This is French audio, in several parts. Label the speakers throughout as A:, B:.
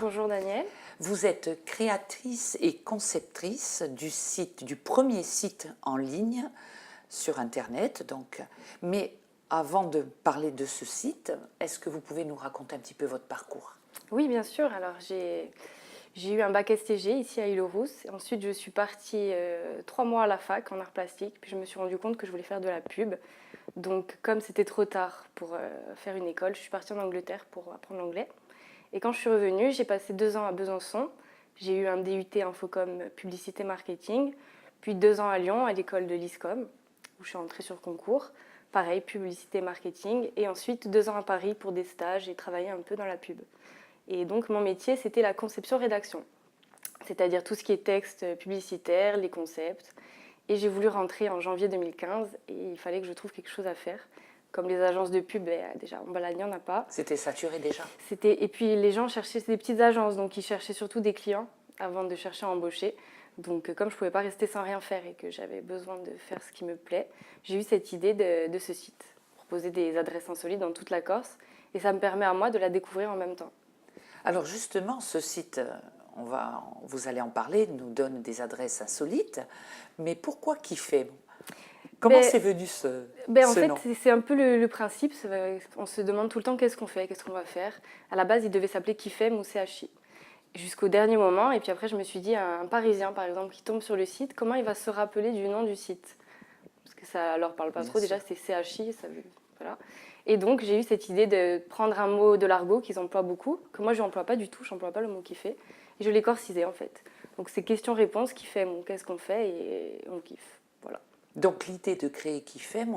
A: Bonjour Daniel.
B: Vous êtes créatrice et conceptrice du premier site en ligne sur Internet. Mais avant de parler de ce site, est-ce que vous pouvez nous raconter un petit peu votre parcours?
A: Oui, bien sûr. Alors, j'ai eu un bac STG ici à Île-aux-Rousses. Ensuite, je suis partie 3 mois à la fac en arts plastiques. Puis je me suis rendu compte que je voulais faire de la pub. Donc, comme c'était trop tard pour faire une école, je suis partie en Angleterre pour apprendre l'anglais. Et quand je suis revenue, j'ai passé 2 ans à Besançon. J'ai eu un DUT Infocom Publicité Marketing. Puis 2 ans à Lyon, à l'école de l'ISCOM, où je suis entrée sur concours. Pareil, publicité marketing. Et ensuite, 2 ans à Paris pour des stages et travailler un peu dans la pub. Et donc, mon métier, c'était la conception-rédaction. C'est-à-dire tout ce qui est texte publicitaire, les concepts. Et j'ai voulu rentrer en janvier 2015 et il fallait que je trouve quelque chose à faire. Comme les agences de pub, déjà, en Balagne, il n'y en a pas.
B: C'était saturé déjà?
A: Et puis, les gens cherchaient des petites agences, donc ils cherchaient surtout des clients avant de chercher à embaucher. Donc, comme je ne pouvais pas rester sans rien faire et que j'avais besoin de faire ce qui me plaît, j'ai eu cette idée de ce site. Proposer des adresses insolites dans toute la Corse. Et ça me permet à moi de la découvrir en même temps.
B: Alors justement, ce site, vous allez en parler, nous donne des adresses insolites. Mais pourquoi Kifem? Comment c'est venu ce nom?
A: En fait, c'est un peu le principe. On se demande tout le temps qu'est-ce qu'on fait, qu'est-ce qu'on va faire. À la base, il devait s'appeler Kifem ou CHI. Jusqu'au dernier moment. Et puis après, je me suis dit, un Parisien, par exemple, qui tombe sur le site, comment il va se rappeler du nom du site? Parce que ça leur parle pas
B: Bien
A: trop.
B: sûr.
A: Déjà, c'est CHI. Voilà. Et donc, j'ai eu cette idée de prendre un mot de l'argot qu'ils emploient beaucoup, que moi, je n'emploie pas du tout. Je n'emploie pas le mot kiffer. Et je l'ai corcisé, en fait. Donc, c'est question-réponse, Kifem, qu'est-ce qu'on fait, et on kiffe. Voilà.
B: Donc l'idée de créer Kifem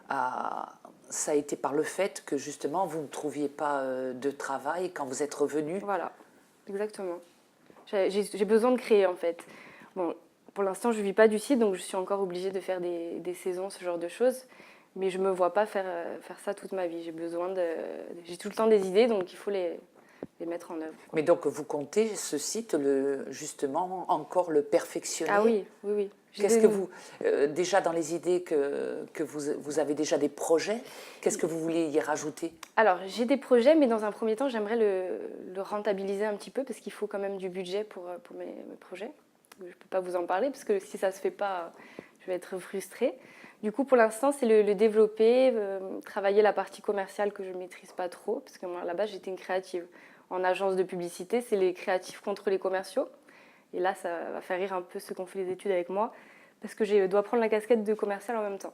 B: ça a été par le fait que justement vous ne trouviez pas de travail quand vous êtes revenu.
A: Voilà, exactement. J'ai besoin de créer en fait. Bon, pour l'instant je ne vis pas du site, donc je suis encore obligée de faire des saisons, ce genre de choses. Mais je ne me vois pas faire ça toute ma vie. J'ai tout le temps des idées, donc il faut les mettre en œuvre.
B: Mais donc vous comptez ce site, justement, encore le perfectionner?
A: Ah oui, oui, oui.
B: Qu'est-ce que vous, déjà dans les idées que vous avez déjà des projets, qu'est-ce que vous voulez y rajouter?
A: Alors j'ai des projets, mais dans un premier temps j'aimerais le rentabiliser un petit peu parce qu'il faut quand même du budget pour mes projets. Je ne peux pas vous en parler parce que si ça ne se fait pas, je vais être frustrée. Du coup, pour l'instant, c'est le développer, travailler la partie commerciale que je ne maîtrise pas trop, parce que moi, à la base, j'étais une créative. En agence de publicité, c'est les créatifs contre les commerciaux. Et là, ça va faire rire un peu ceux qui ont fait les études avec moi, parce que je dois prendre la casquette de commercial en même temps.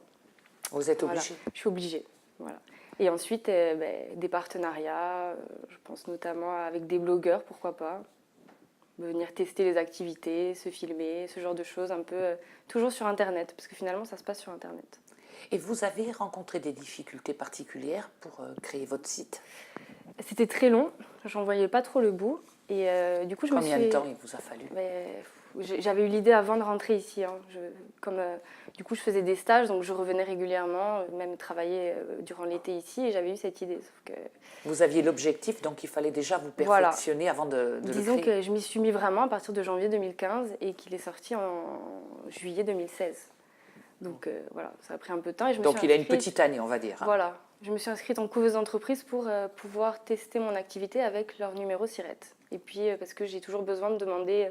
B: Vous êtes
A: Voilà.
B: obligé?
A: Je suis obligée. Voilà. Et ensuite, des partenariats, je pense notamment avec des blogueurs, pourquoi pas. Venir tester les activités, se filmer, ce genre de choses, un peu toujours sur Internet, parce que finalement, ça se passe sur Internet.
B: Et vous avez rencontré des difficultés particulières pour créer votre site?
A: C'était très long, j'en voyais pas trop le bout. Et du coup,
B: Combien de temps il vous a fallu?
A: J'avais eu l'idée avant de rentrer ici. Hein. Du coup, je faisais des stages, donc je revenais régulièrement, même travailler durant l'été ici, et j'avais eu cette idée. Sauf que...
B: Vous aviez l'objectif, donc il fallait déjà vous perfectionner avant de le créer.
A: Disons que je m'y suis mis vraiment à partir de janvier 2015 et qu'il est sorti en juillet 2016. Donc voilà, ça a pris un peu de temps. Et
B: donc il a une petite année, on va dire. Hein.
A: Voilà, je me suis inscrite en couveuse d'entreprise pour pouvoir tester mon activité avec leur numéro SIRET. Et puis parce que j'ai toujours besoin de demander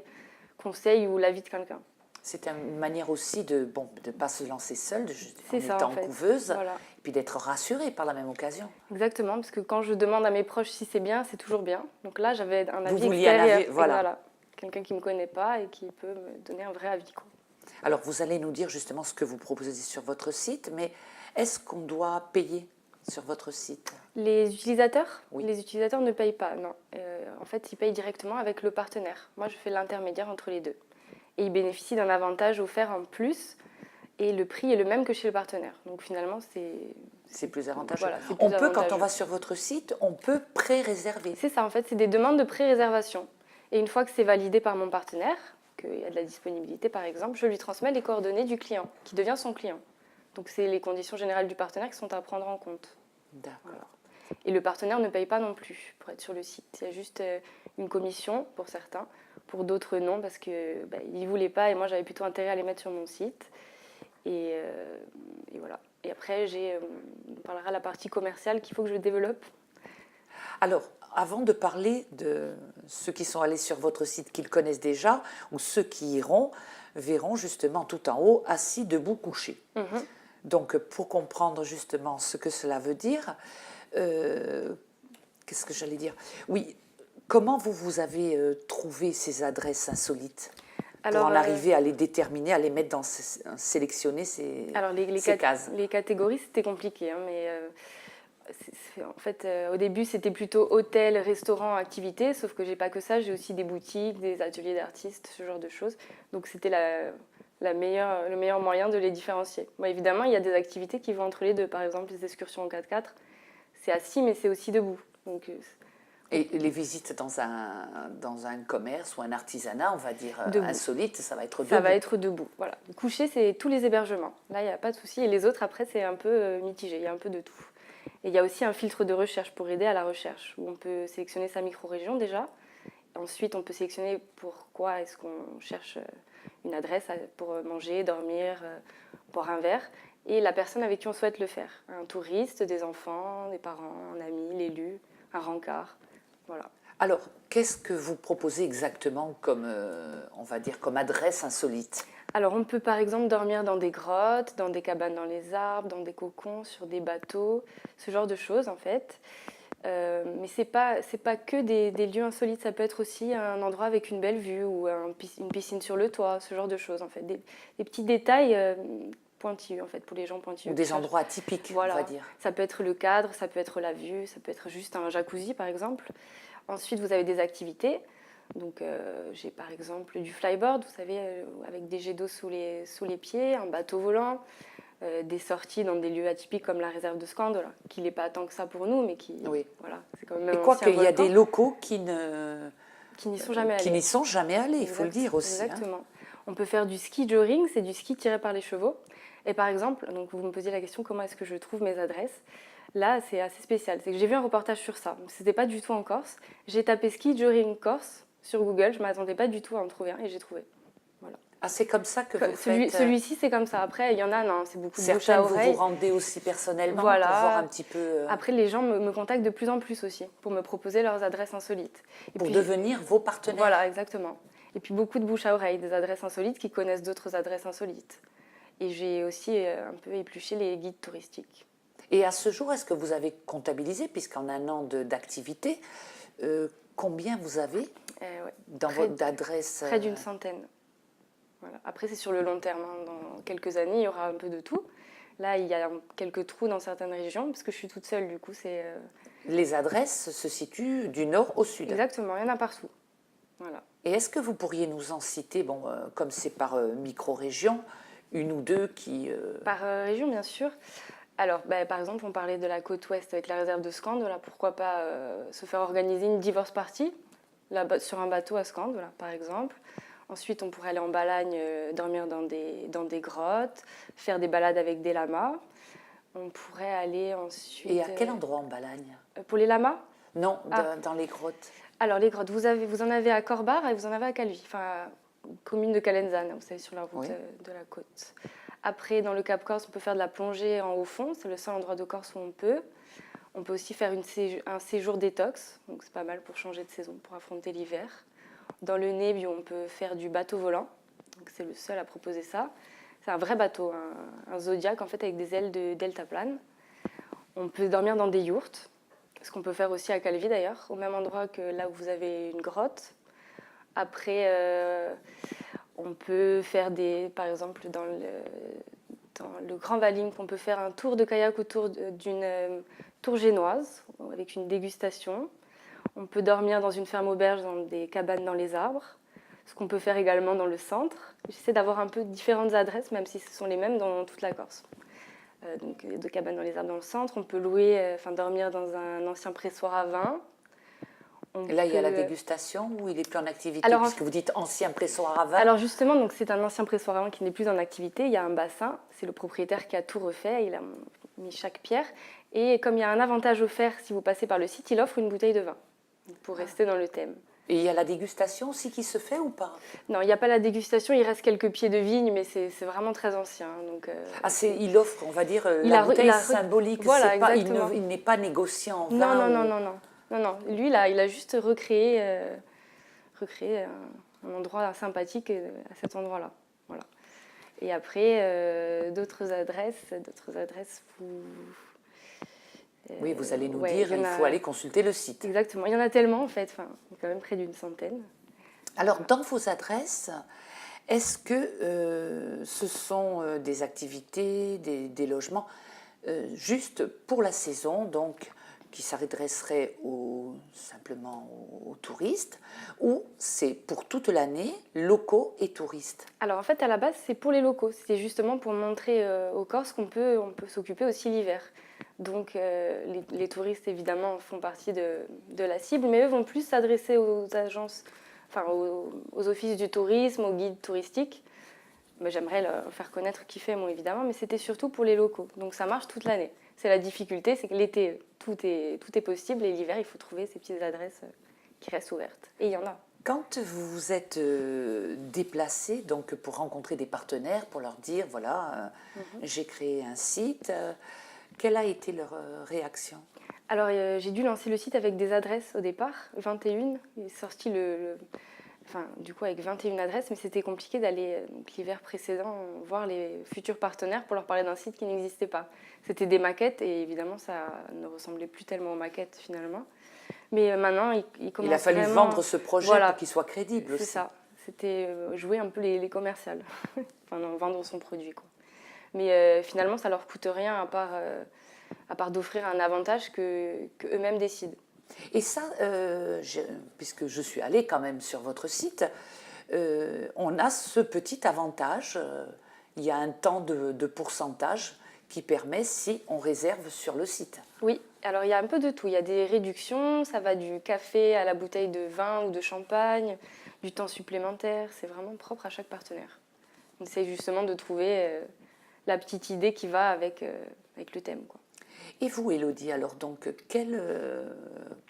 A: conseil ou l'avis de quelqu'un.
B: C'est une manière aussi de ne pas se lancer seule, en
A: ça,
B: étant
A: en fait.
B: couveuse,
A: voilà.
B: Et puis d'être rassurée par la même occasion.
A: Exactement, parce que quand je demande à mes proches si c'est bien, c'est toujours bien. Donc là, j'avais un avis
B: extérieur.
A: Un avis,
B: voilà.
A: Quelqu'un qui ne me connaît pas et qui peut me donner un vrai avis. Quoi.
B: Alors, vous allez nous dire justement ce que vous proposez sur votre site, mais est-ce qu'on doit payer sur votre site?
A: Les utilisateurs?
B: Oui.
A: Les utilisateurs ne payent pas, non. En fait, ils payent directement avec le partenaire. Moi, je fais l'intermédiaire entre les deux. Et ils bénéficient d'un avantage offert en plus, et le prix est le même que chez le partenaire. Donc finalement,
B: c'est plus avantageux.
A: Voilà,
B: Quand on va sur votre site, on peut pré-réserver.
A: C'est ça, en fait, c'est des demandes de pré-réservation. Et une fois que c'est validé par mon partenaire, qu'il y a de la disponibilité par exemple, je lui transmets les coordonnées du client, qui devient son client. Donc c'est les conditions générales du partenaire qui sont à prendre en compte.
B: D'accord.
A: Voilà. Et le partenaire ne paye pas non plus pour être sur le site. Il y a juste une commission pour certains, pour d'autres non, parce qu'ils ne voulaient pas et moi j'avais plutôt intérêt à les mettre sur mon site. Et voilà. Et après, on parlera de la partie commerciale qu'il faut que je développe.
B: Alors, avant de parler de ceux qui sont allés sur votre site, qu'ils connaissent déjà, ou ceux qui iront, verront justement tout en haut, assis, debout, couché. Donc, pour comprendre justement ce que cela veut dire, qu'est-ce que j'allais dire? Oui, comment vous avez trouvé ces adresses insolites pour en arriver à les déterminer, à les mettre dans, sélectionner ces cases?
A: Les catégories, c'était compliqué, hein, mais en fait, au début, c'était plutôt hôtel, restaurant, activités, sauf que j'ai pas que ça, j'ai aussi des boutiques, des ateliers d'artistes, ce genre de choses. Donc c'était le meilleur moyen de les différencier. Bon, évidemment, il y a des activités qui vont entre les deux. Par exemple, les excursions en 4x4, c'est assis, mais c'est aussi debout. Donc,
B: et les visites dans un commerce ou un artisanat, on va dire
A: debout.
B: Insolite, ça va être debout.
A: Ça va être debout, voilà. Couché, c'est tous les hébergements. Là, il n'y a pas de souci. Et les autres, après, c'est un peu mitigé. Il y a un peu de tout. Et il y a aussi un filtre de recherche pour aider à la recherche, où on peut sélectionner sa micro-région déjà. Ensuite, on peut sélectionner pourquoi est-ce qu'on cherche une adresse pour manger, dormir, boire un verre, et la personne avec qui on souhaite le faire. Un touriste, des enfants, des parents, un ami, l'élu, un rencard. Voilà.
B: Alors, qu'est-ce que vous proposez exactement comme, on va dire, comme adresse insolite?
A: Alors, on peut par exemple dormir dans des grottes, dans des cabanes dans les arbres, dans des cocons, sur des bateaux, ce genre de choses en fait. Mais c'est pas que des lieux insolites, ça peut être aussi un endroit avec une belle vue ou une piscine sur le toit, ce genre de choses en fait. Des petits détails pointilleux en fait, pour les gens pointilleux.
B: Ou des endroits atypiques,
A: voilà.
B: On va dire.
A: Ça peut être le cadre, ça peut être la vue, ça peut être juste un jacuzzi par exemple. Ensuite, vous avez des activités. Donc, j'ai par exemple du flyboard, vous savez, avec des jets d'eau sous les pieds, un bateau volant, des sorties dans des lieux atypiques comme la réserve de Scande, qui n'est pas tant que ça pour nous, mais qui, voilà, c'est quand même.
B: Et quoi qu'il y a des locaux qui n'y sont jamais allés. Qui n'y sont jamais allés, il faut le dire aussi.
A: Exactement. On peut faire du ski joring, c'est du ski tiré par les chevaux. Et par exemple, donc vous me posiez la question comment est-ce que je trouve mes adresses. Là, c'est assez spécial. C'est que j'ai vu un reportage sur ça. C'était pas du tout en Corse. J'ai tapé ski joring Corse sur Google. Je ne m'attendais pas du tout à en trouver un et j'ai trouvé. Voilà.
B: Ah, c'est comme ça que vous faites...
A: Celui-ci, c'est comme ça. Après, il y en a, non, c'est beaucoup de bouche à oreille.
B: Vous vous rendez aussi personnellement pour voir un petit peu...
A: Après, les gens me contactent de plus en plus aussi pour me proposer leurs adresses insolites.
B: Et pour devenir vos partenaires.
A: Voilà, exactement. Et puis beaucoup de bouche à oreille, des adresses insolites qui connaissent d'autres adresses insolites. Et j'ai aussi un peu épluché les guides touristiques.
B: Et à ce jour, est-ce que vous avez comptabilisé, puisqu'en un an d'activité, combien vous avez dans votre adresse?
A: Près d'une centaine. Voilà. Après, c'est sur le long terme. Hein. Dans quelques années, il y aura un peu de tout. Là, il y a quelques trous dans certaines régions, parce que je suis toute seule, du coup, c'est...
B: Les adresses se situent du nord au sud.
A: Exactement, il y en a partout. Voilà.
B: Et est-ce que vous pourriez nous en citer, bon, comme c'est par micro-région, une ou deux qui...
A: Par région, bien sûr. Alors, par exemple, on parlait de la côte ouest avec la réserve de Scande. Là, pourquoi pas se faire organiser une divorce party là, sur un bateau à Scande, voilà, par exemple. Ensuite, on pourrait aller en Balagne, dormir dans des grottes, faire des balades avec des lamas. On pourrait aller ensuite...
B: Et à quel endroit en Balagne?
A: Pour les lamas?
B: Non, dans les grottes.
A: Alors, les grottes, vous en avez à Corbar et vous en avez à Calvi, enfin, commune de Calenzane, vous savez, sur la route de la côte. Après, dans le Cap Corse, on peut faire de la plongée en haut fond. C'est le seul endroit de Corse où on peut. On peut aussi faire un séjour détox. Donc, c'est pas mal pour changer de saison, pour affronter l'hiver. Dans le Nebbio, on peut faire du bateau volant. Donc, c'est le seul à proposer ça. C'est un vrai bateau, un Zodiac, en fait, avec des ailes de deltaplane. On peut dormir dans des yourtes. Ce qu'on peut faire aussi à Calvi, d'ailleurs, au même endroit que là où vous avez une grotte. Après... on peut faire par exemple, dans le Grand Valim, on peut faire un tour de kayak autour d'une tour génoise avec une dégustation. On peut dormir dans une ferme auberge, dans des cabanes dans les arbres. Ce qu'on peut faire également dans le centre. J'essaie d'avoir un peu différentes adresses, même si ce sont les mêmes dans toute la Corse. Donc, de cabanes dans les arbres dans le centre. On peut dormir dans un ancien pressoir à vin.
B: Là, il y a la dégustation ou il n'est plus en activité? Alors, puisque vous dites ancien pressoir à vin.
A: Alors justement, donc c'est un ancien pressoir à vin qui n'est plus en activité. Il y a un bassin, c'est le propriétaire qui a tout refait, il a mis chaque pierre. Et comme il y a un avantage offert si vous passez par le site, il offre une bouteille de vin pour rester dans le thème.
B: Et il y a la dégustation aussi qui se fait ou pas?
A: Non, il n'y a pas la dégustation, il reste quelques pieds de vigne, mais c'est vraiment très ancien. Donc,
B: il offre, on va dire, la bouteille symbolique.
A: Voilà,
B: il n'est pas négociant en vin.
A: Non. Non, non, lui, là, il a juste recréé, un endroit sympathique à cet endroit-là. Voilà. Et après, d'autres adresses,
B: Oui, vous allez nous
A: ouais,
B: dire, il faut aller consulter le site.
A: Exactement, il y en a tellement en fait, enfin, il y a quand même près d'une centaine.
B: Alors, dans vos adresses, est-ce que ce sont des activités, des logements juste pour la saison, donc qui s'adresseraient simplement aux touristes, ou c'est pour toute l'année, locaux et touristes?
A: Alors en fait, à la base, c'est pour les locaux. C'était justement pour montrer aux Corses on peut s'occuper aussi l'hiver. Donc les touristes, évidemment, font partie de la cible, mais eux vont plus s'adresser aux agences, enfin aux offices du tourisme, aux guides touristiques. Mais j'aimerais leur faire connaître qui fait, moi, évidemment, mais c'était surtout pour les locaux. Donc ça marche toute l'année. C'est la difficulté, c'est que l'été, tout est possible, et l'hiver, il faut trouver ces petites adresses qui restent ouvertes. Et il y en a.
B: Quand vous vous êtes déplacé donc pour rencontrer des partenaires, pour leur dire voilà, j'ai créé un site, quelle a été leur réaction?
A: Alors j'ai dû lancer le site avec des adresses au départ, 21. Il est sorti enfin, du coup avec 21 adresses, mais c'était compliqué d'aller l'hiver précédent voir les futurs partenaires pour leur parler d'un site qui n'existait pas. C'était des maquettes et évidemment ça ne ressemblait plus tellement aux maquettes finalement. Mais maintenant, il commence
B: Il a fallu
A: vraiment...
B: vendre ce projet
A: Voilà,
B: pour qu'il soit crédible aussi.
A: c'est ça. C'était jouer un peu les commerciales, enfin non, vendre son produit, quoi. Mais finalement, ça leur coûte rien à part d'offrir un avantage que eux-mêmes décident.
B: Et ça, puisque je suis allée quand même sur votre site, on a ce petit avantage. Il y a un temps de pourcentage qui permet si on réserve sur le site.
A: Oui, alors il y a un peu de tout. Il y a des réductions, ça va du café à la bouteille de vin ou de champagne, du temps supplémentaire. C'est vraiment propre à chaque partenaire. On essaie justement de trouver la petite idée qui va avec le thème, quoi.
B: Et vous, Élodie, alors donc,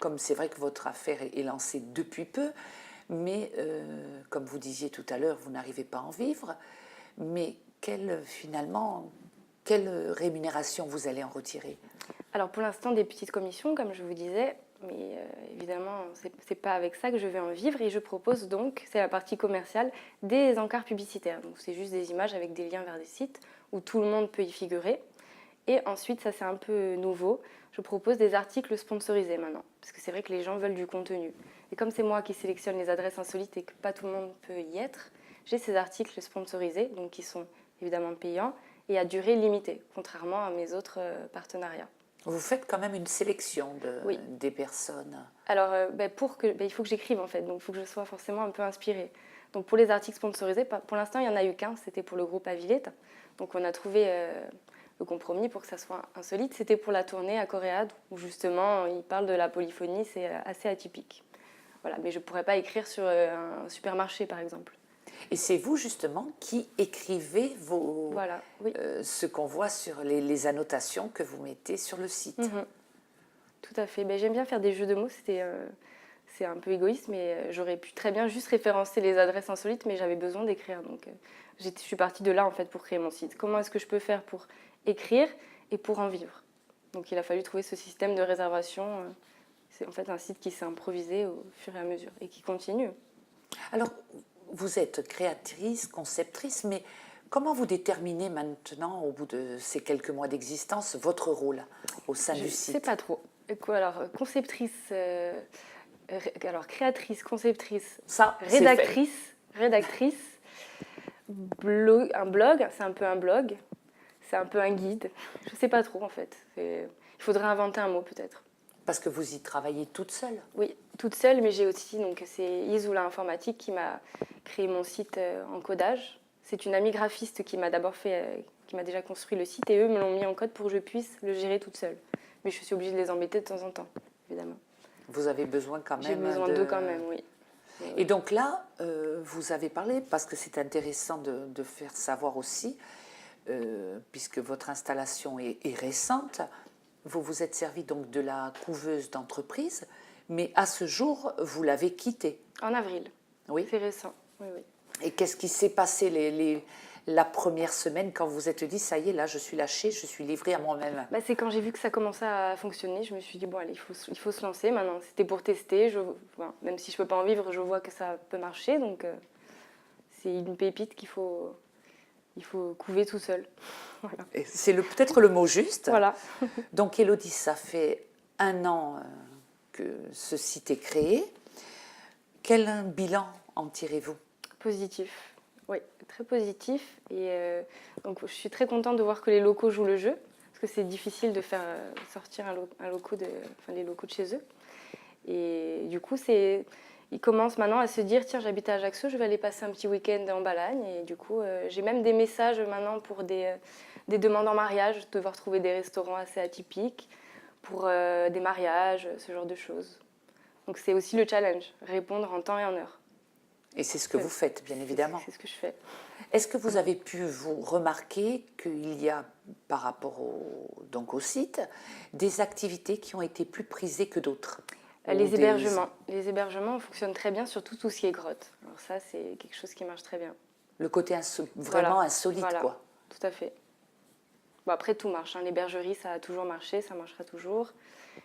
B: comme c'est vrai que votre affaire est lancée depuis peu, mais comme vous disiez tout à l'heure, vous n'arrivez pas à en vivre, mais finalement, quelle rémunération vous allez en retirer?
A: Alors pour l'instant, des petites commissions, comme je vous disais, mais évidemment, c'est pas avec ça que je vais en vivre. Et je propose donc, c'est la partie commerciale, des encarts publicitaires. Donc c'est juste des images avec des liens vers des sites où tout le monde peut y figurer. Et ensuite, ça c'est un peu nouveau, je propose des articles sponsorisés maintenant. Parce que c'est vrai que les gens veulent du contenu. Et comme c'est moi qui sélectionne les adresses insolites et que pas tout le monde peut y être, j'ai ces articles sponsorisés, donc qui sont évidemment payants et à durée limitée, contrairement à mes autres partenariats.
B: Vous faites quand même une sélection
A: Oui.
B: des personnes.
A: Alors, il faut que j'écrive en fait, donc il faut que je sois forcément un peu inspirée. Donc pour les articles sponsorisés, pour l'instant, il n'y en a eu qu'un, c'était pour le groupe Avilette. Donc on a trouvé le compromis pour que ça soit insolite. C'était pour la tournée à Coréade, où justement, il parle de la polyphonie, c'est assez atypique. Voilà, mais je ne pourrais pas écrire sur un supermarché, par exemple.
B: Et c'est vous justement qui écrivez
A: Voilà, oui.
B: ce qu'on voit sur les annotations que vous mettez sur le site.
A: Tout à fait. J'aime bien faire des jeux de mots, c'est un peu égoïste, mais j'aurais pu très bien juste référencer les adresses insolites, mais j'avais besoin d'écrire. Donc je suis partie de là en fait pour créer mon site. Comment est-ce que je peux faire pour écrire et pour en vivre? Donc il a fallu trouver ce système de réservation. C'est en fait un site qui s'est improvisé au fur et à mesure et qui continue.
B: Alors, vous êtes créatrice, conceptrice, mais comment vous déterminez maintenant, au bout de ces quelques mois d'existence, votre rôle au sein du site?
A: Je ne sais pas trop. Alors, conceptrice, alors créatrice, conceptrice,
B: Ça,
A: rédactrice, un blog, c'est un peu un blog, c'est un peu un guide. Je ne sais pas trop en fait. Il faudrait inventer un mot peut-être.
B: Parce que vous y travaillez toute seule?
A: Oui, toute seule, mais j'ai aussi, donc c'est Isoula Informatique qui m'a créé mon site en codage. C'est une amie graphiste qui m'a d'abord qui m'a déjà construit le site et eux me l'ont mis en code pour que je puisse le gérer toute seule. Mais je suis obligée de les embêter de temps en temps, évidemment.
B: Vous avez besoin quand même
A: J'ai besoin d'eux quand même, oui.
B: Et donc là, vous avez parlé, parce que c'est intéressant de faire savoir aussi, puisque votre installation est récente, vous vous êtes servi donc de la couveuse d'entreprise, mais à ce jour, vous l'avez quittée.
A: En avril.
B: Oui.
A: C'est récent, oui, oui.
B: Et qu'est-ce qui s'est passé la première semaine quand vous vous êtes dit, ça y est, là, je suis lâchée, je suis livrée à moi-même?
A: Bah, c'est quand j'ai vu que ça commençait à fonctionner, je me suis dit, bon, allez, il faut se lancer maintenant. C'était pour tester, voilà, même si je ne peux pas en vivre, je vois que ça peut marcher. Donc, c'est une pépite il faut couver tout seul. Voilà.
B: C'est peut-être le mot juste.
A: Voilà.
B: Donc, Élodie, ça fait 1 an que ce site est créé. Quel bilan en tirez-vous?
A: Positif, oui, très positif. Et donc, je suis très contente de voir que les locaux jouent le jeu, parce que c'est difficile de faire sortir les locaux de chez eux. Et du coup, ils commencent maintenant à se dire, tiens, j'habite à Ajaccio, je vais aller passer un petit week-end en Balagne. Et du coup, j'ai même des messages maintenant pour des demandes en mariage, devoir trouver des restaurants assez atypiques, pour des mariages, ce genre de choses. Donc c'est aussi le challenge, répondre en temps et en heure.
B: Et c'est ce que vous faites, bien évidemment.
A: C'est ce que je fais.
B: Est-ce que vous avez pu vous remarquer qu'il y a, par rapport au site, des activités qui ont été plus prisées que d'autres?
A: Les hébergements. Les hébergements fonctionnent très bien, surtout tout ce qui est grotte. Alors ça, c'est quelque chose qui marche très bien.
B: Le côté vraiment insolite,
A: voilà,
B: quoi.
A: Tout à fait. Bon, après, tout marche. Hein. L'hébergerie, ça a toujours marché, ça marchera toujours.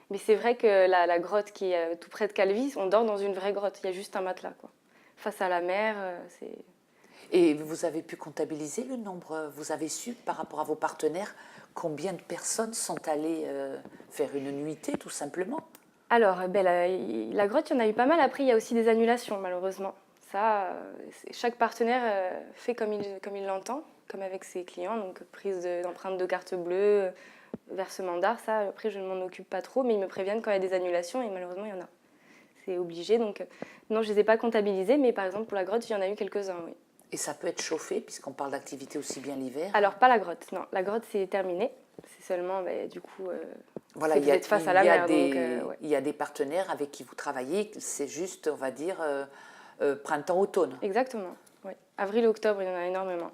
A: Mais c'est vrai que la grotte qui est tout près de Calvis, on dort dans une vraie grotte. Il y a juste un matelas, quoi. Face à la mer, c'est...
B: Et vous avez pu comptabiliser le nombre, vous avez su, par rapport à vos partenaires, combien de personnes sont allées faire une nuitée, tout simplement?
A: Alors, la grotte, il y en a eu pas mal. Après, il y a aussi des annulations, malheureusement. Ça, chaque partenaire fait comme il l'entend, comme avec ses clients. Donc, prise d'empreintes de carte bleue, versement d'art, ça, après, je ne m'en occupe pas trop. Mais ils me préviennent quand il y a des annulations et malheureusement, il y en a. C'est obligé. Donc, non, je ne les ai pas comptabilisés. Mais par exemple, pour la grotte, il y en a eu quelques-uns, oui.
B: Et ça peut être chauffé, puisqu'on parle d'activité aussi bien l'hiver?
A: Alors, pas la grotte, non. La grotte, c'est terminé. C'est seulement, du coup...
B: Voilà,
A: vous êtes face à la mer.
B: Il y a des partenaires avec qui vous travaillez, c'est juste, on va dire, printemps-automne.
A: Exactement, oui. Avril-octobre, il y en a énormément.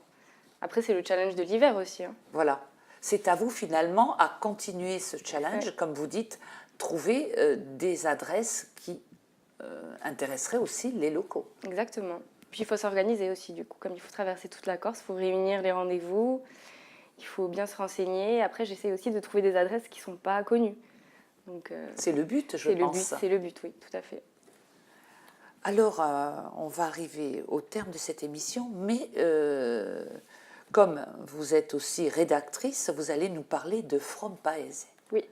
A: Après, c'est le challenge de l'hiver aussi. Hein.
B: Voilà. C'est à vous, finalement, à continuer ce challenge,
A: Ouais.
B: comme vous dites, trouver des adresses qui intéresseraient aussi les locaux.
A: Exactement. Puis, il faut s'organiser aussi, du coup. Comme il faut traverser toute la Corse, il faut réunir les rendez-vous. Il faut bien se renseigner. Après, j'essaie aussi de trouver des adresses qui ne sont pas connues. Donc,
B: c'est le but, je pense.
A: C'est le but, oui, tout à fait.
B: Alors, on va arriver au terme de cette émission, mais comme vous êtes aussi rédactrice, vous allez nous parler de From Paese.
A: Oui.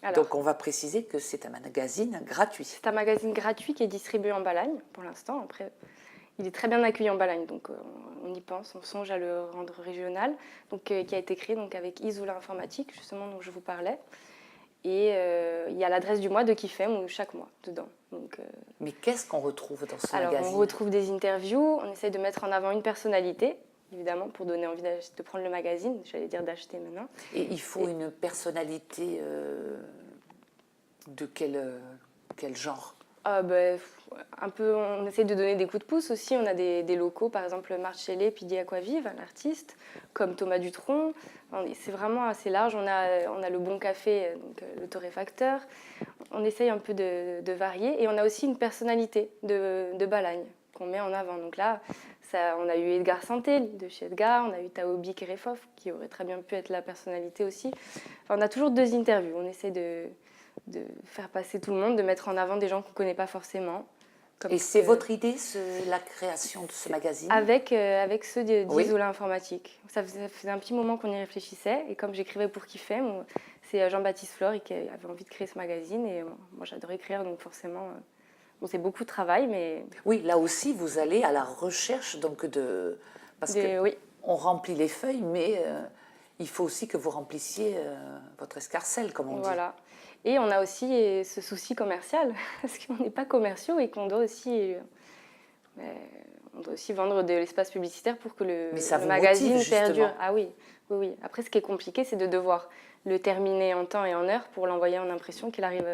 A: Alors,
B: donc, on va préciser que c'est un magazine gratuit.
A: C'est un magazine gratuit qui est distribué en Balagne, pour l'instant. Après, il est très bien accueilli en Balagne, donc on y pense, on songe à le rendre régional, donc, qui a été créé donc, avec Isola Informatique, justement, dont je vous parlais. Et il y a l'adresse du mois de Kifem, chaque mois, dedans. Donc,
B: mais qu'est-ce qu'on retrouve dans ce
A: alors,
B: magazine?
A: On retrouve des interviews, on essaye de mettre en avant une personnalité, évidemment, pour donner envie de prendre le magazine, j'allais dire d'acheter maintenant.
B: Et il faut une personnalité de quel genre?
A: Un peu, on essaie de donner des coups de pouce aussi. On a des locaux, par exemple Marcellé, Pidi Aquavive, l'artiste, comme Thomas Dutronc. C'est vraiment assez large. On a le Bon Café, donc le torréfacteur. On essaye un peu de varier. Et on a aussi une personnalité de Balagne qu'on met en avant. Donc là, on a eu Edgar Santé de chez Edgar, on a eu Taobi Kerefov, qui aurait très bien pu être la personnalité aussi. Enfin, on a toujours 2 interviews. On essaie de faire passer tout le monde, de mettre en avant des gens qu'on ne connaît pas forcément.
B: Et c'est votre idée, la création de ce magazine?
A: Avec ceux d'Isola
B: oui.
A: Informatique. Ça faisait un petit moment qu'on y réfléchissait, et comme j'écrivais pour Kifem, c'est Jean-Baptiste Flore qui avait envie de créer ce magazine, et moi j'adore écrire, donc forcément, c'est beaucoup de travail, mais...
B: Oui, là aussi, vous allez à la recherche donc parce qu'on
A: oui.
B: remplit les feuilles, mais il faut aussi que vous remplissiez votre escarcelle, comme on dit.
A: Voilà. Et on a aussi ce souci commercial, parce qu'on n'est pas commerciaux et qu'on doit aussi, vendre de l'espace publicitaire pour que le magazine perdure. Ah oui, oui, oui. Après, ce qui est compliqué, c'est de devoir le terminer en temps et en heure pour l'envoyer en impression qu'il arrive.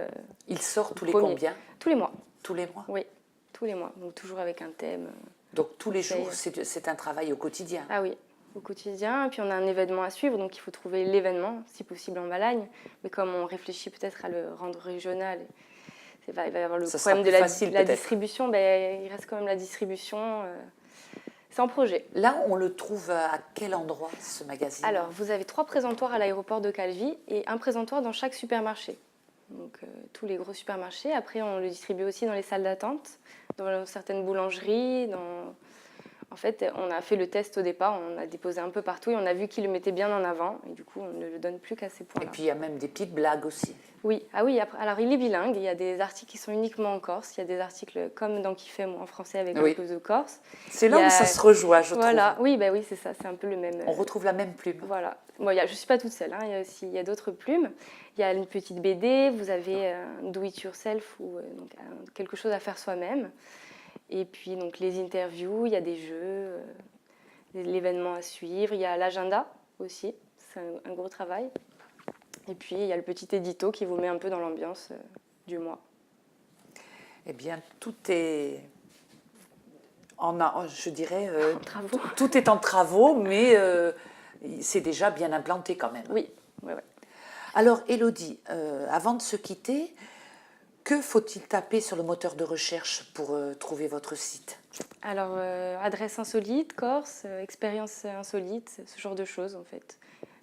B: Il sort tous les combien?
A: Tous les mois.
B: Tous les mois?
A: Oui, tous les mois. Donc toujours avec un thème.
B: Donc tous les jours, c'est un travail au quotidien?
A: Ah oui, au quotidien. Et puis on a un événement à suivre, donc il faut trouver l'événement, si possible en Balagne. Mais comme on réfléchit peut-être à le rendre régional, il va y avoir le problème de la distribution. Il reste quand même la distribution. C'est en projet.
B: Là, on le trouve à quel endroit, ce magazine?
A: Alors, vous avez 3 présentoirs à l'aéroport de Calvi et un présentoir dans chaque supermarché. Donc, tous les gros supermarchés. Après, on le distribue aussi dans les salles d'attente, dans certaines boulangeries. En fait, on a fait le test au départ, on a déposé un peu partout et on a vu qu'il le mettait bien en avant. Et du coup, on ne le donne plus qu'à ces points-là.
B: Et puis, il y a même des petites blagues aussi.
A: Oui, ah oui, alors il est bilingue. Il y a des articles qui sont uniquement en corse. Il y a des articles comme dans Qui fait moi en français avec un peu de corse.
B: C'est là où ça se rejoint, je
A: voilà.
B: trouve.
A: Oui, oui, c'est ça, c'est un peu le même.
B: On retrouve la même plume.
A: Voilà. Bon, je ne suis pas toute seule, hein. Il y a d'autres plumes. Il y a une petite BD, vous avez un do it yourself ou donc, quelque chose à faire soi-même. Et puis donc les interviews, il y a des jeux, l'événement à suivre, il y a l'agenda aussi, c'est un gros travail. Et puis il y a le petit édito qui vous met un peu dans l'ambiance du mois.
B: Eh bien, tout est je dirais,
A: En travaux.
B: tout est en travaux, mais c'est déjà bien implanté quand même.
A: Oui.
B: Alors, Élodie, avant de se quitter, que faut-il taper sur le moteur de recherche pour trouver votre site?
A: Alors, adresse insolite, Corse, expérience insolite, ce genre de choses en fait.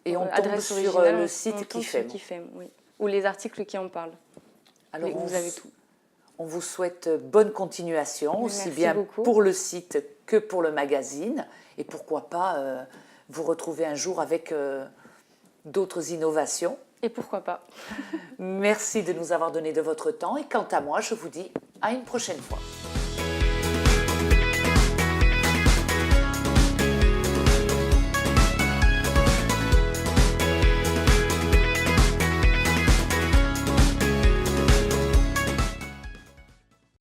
B: Et on tombe sur le site Qui fait,
A: oui. Ou les articles qui en parlent.
B: Alors,
A: vous avez tout.
B: On vous souhaite bonne continuation, aussi bien
A: beaucoup.
B: pour le site que pour le magazine. Et pourquoi pas vous retrouver un jour avec d'autres innovations.
A: Et pourquoi pas.
B: Merci de nous avoir donné de votre temps. Et quant à moi, je vous dis à une prochaine fois.